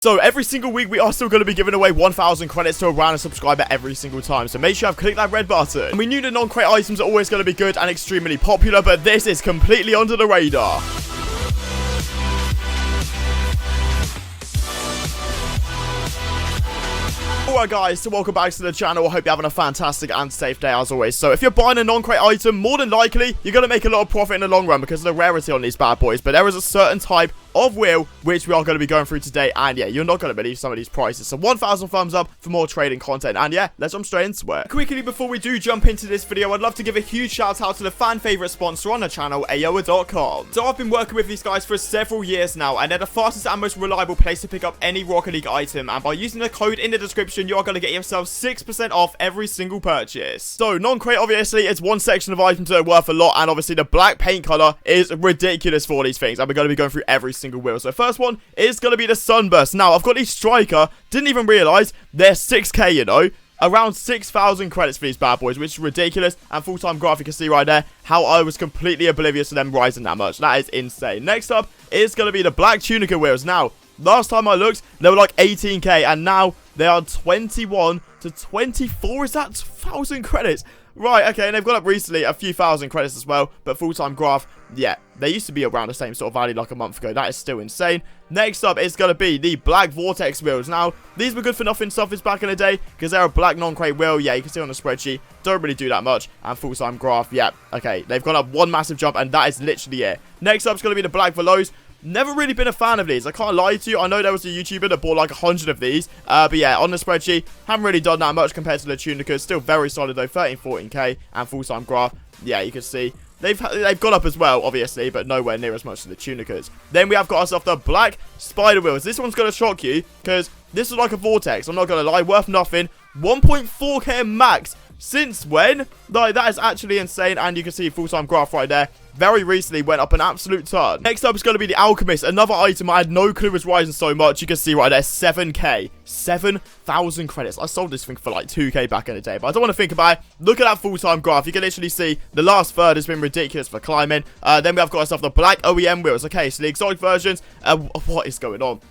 So every single week, we are still going to be giving away 1,000 credits to a random subscriber every single time. So make sure you have clicked that red button. And we knew the non-crate items are always going to be good and extremely popular, but this is completely under the radar. Alright guys, so welcome back to the channel. I hope you're having a fantastic and safe day as always. So if you're buying a non-crate item, more than likely, you're going to make a lot of profit in the long run because of the rarity on these bad boys. But there is a certain type of wheel which we are going to be going through today, and yeah, you're not going to believe some of these prices. So 1,000 thumbs up for more trading content, and yeah, let's jump straight into it. Quickly before we do jump into this video, I'd love to give a huge shout out to the fan favorite sponsor on the channel, Aoa.com. So I've been working with these guys for several years now, and they're the fastest and most reliable place to pick up any Rocket League item, and by using the code in the description, you're going to get yourself 6% off every single purchase. So non-crate, obviously, it's one section of items that are worth a lot, and obviously the black paint color is ridiculous for these things, and we're going to be going through every single wheel. So first one is going to be the Sunburst. Now, I've got these Striker. Didn't even realize they're 6k, you know. Around 6,000 credits for these bad boys, which is ridiculous. And full-time graph, you can see right there how I was completely oblivious to them rising that much. That is insane. Next up is going to be the Black Tunica wheels. Now, last time I looked, they were like 18k, and now they are 21 to 24. Is that 1,000 credits? Right, okay, and they've gone up recently a few thousand credits as well, but full-time graph, yeah, they used to be around the same sort of value like a month ago. That is still insane. Next up is going to be the Black Vortex wheels. Now, these were good for nothing stuffers back in the day because they're a black non-crate wheel. Yeah, you can see on the spreadsheet, don't really do that much. And full-time graph, yeah, okay, they've gone up one massive jump, and that is literally it. Next up is going to be the Black Velos. Never really been a fan of these. I can't lie to you. I know there was a YouTuber that bought like 100 of these. But yeah, on the spreadsheet, haven't really done that much compared to the Tunicas. Still very solid though, 13, 14k. And full-time graph, yeah, you can see they've gone up as well, obviously, but nowhere near as much as the Tunicas. Then we have got ourselves the Black Spider Wheels. This one's going to shock you because this is like a Vortex. I'm not going to lie, worth nothing. 1.4k max. Since when? Like, that is actually insane, and you can see full-time graph right there. Very recently went up an absolute ton. Next up is going to be the Alchemist, another item I had no clue was rising so much. You can see right there, 7k. 7,000 credits. I sold this thing for like 2k back in the day, but I don't want to think about it. Look at that full-time graph. You can literally see the last third has been ridiculous for climbing. Then we have got ourselves the Black OEM wheels. Okay, so the exotic versions. What is going on?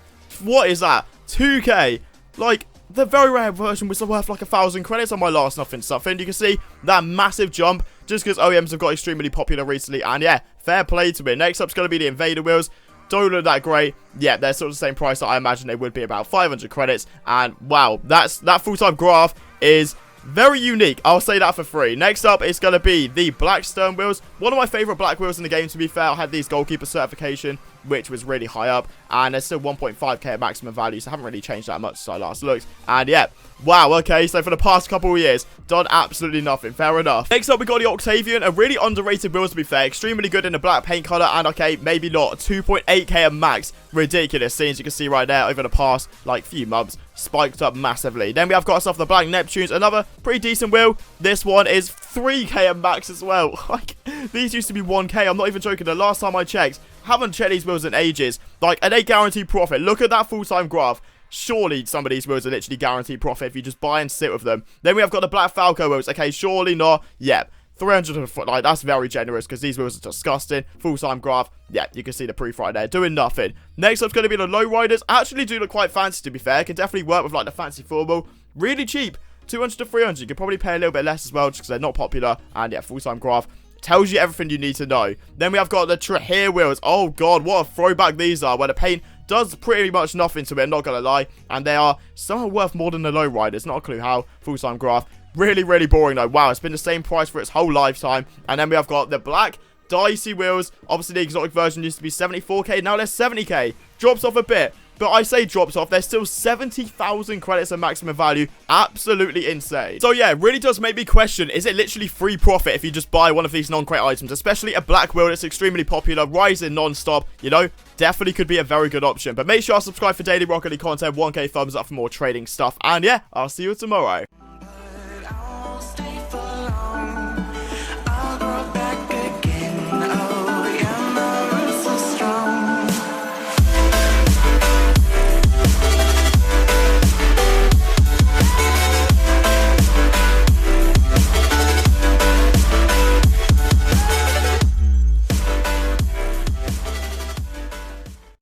What is that? 2k. Like, the very rare version was worth like 1,000 credits on my last nothing something. You can see that massive jump just because OEMs have got extremely popular recently. And yeah, fair play to me. Next up's going to be the Invader wheels. Don't look that great. Yeah, they're sort of the same price that I imagine they would be, about 500 credits. And wow, that full-time graph is very unique. I'll say that for free. Next up, it's going to be the Black Stern wheels. One of my favorite black wheels in the game, to be fair. I had these goalkeeper certification, which was really high up. And there's still 1.5k at maximum value, so I haven't really changed that much since I last looked. And yeah, wow, okay, so for the past couple of years, done absolutely nothing. Fair enough. Next up, we got the Octavian, a really underrated wheel, to be fair. Extremely good in the black paint color, and okay, maybe not. 2.8k at max. Ridiculous scenes you can see right there over the past, like, few months. Spiked up massively. Then we have got ourselves the Black Neptunes, another pretty decent wheel. This one is 3k at max as well. Like, these used to be 1k. I'm not even joking. The last time I checked, haven't checked these wheels in ages. Like, are they guaranteed profit? Look at that full-time graph. Surely some of these wheels are literally guaranteed profit if you just buy and sit with them. Then we have got the Black Falco wheels. Okay, surely not. Yep. 300 a foot, like, that's very generous because these wheels are disgusting. Full-time graph, yeah, you can see the proof right there, doing nothing. Next up's going to be the Lowriders. Actually do look quite fancy, to be fair. Can definitely work with, like, the fancy football. Really cheap, 200 to 300. You could probably pay a little bit less as well just because they're not popular. And yeah, full-time graph tells you everything you need to know. Then we have got the Trahir wheels. Oh god, what a throwback these are, where the paint does pretty much nothing to it, I'm not gonna lie, and they are somehow worth more than the Lowriders. Not a clue how. Full-time graph, really, really boring though. Wow, it's been the same price for its whole lifetime. And then we have got the Black Dicey wheels. Obviously the exotic version used to be 74k, now they're 70k. Drops off a bit, but I say drops off, they're still 70,000 credits of maximum value. Absolutely insane. So yeah, it really does make me question, is it literally free profit if you just buy one of these non-crate items, especially a black wheel that's extremely popular, rising non-stop, you know? Definitely could be a very good option. But make sure to subscribe for daily Rocket League content, 1k thumbs up for more trading stuff, and yeah, I'll see you tomorrow.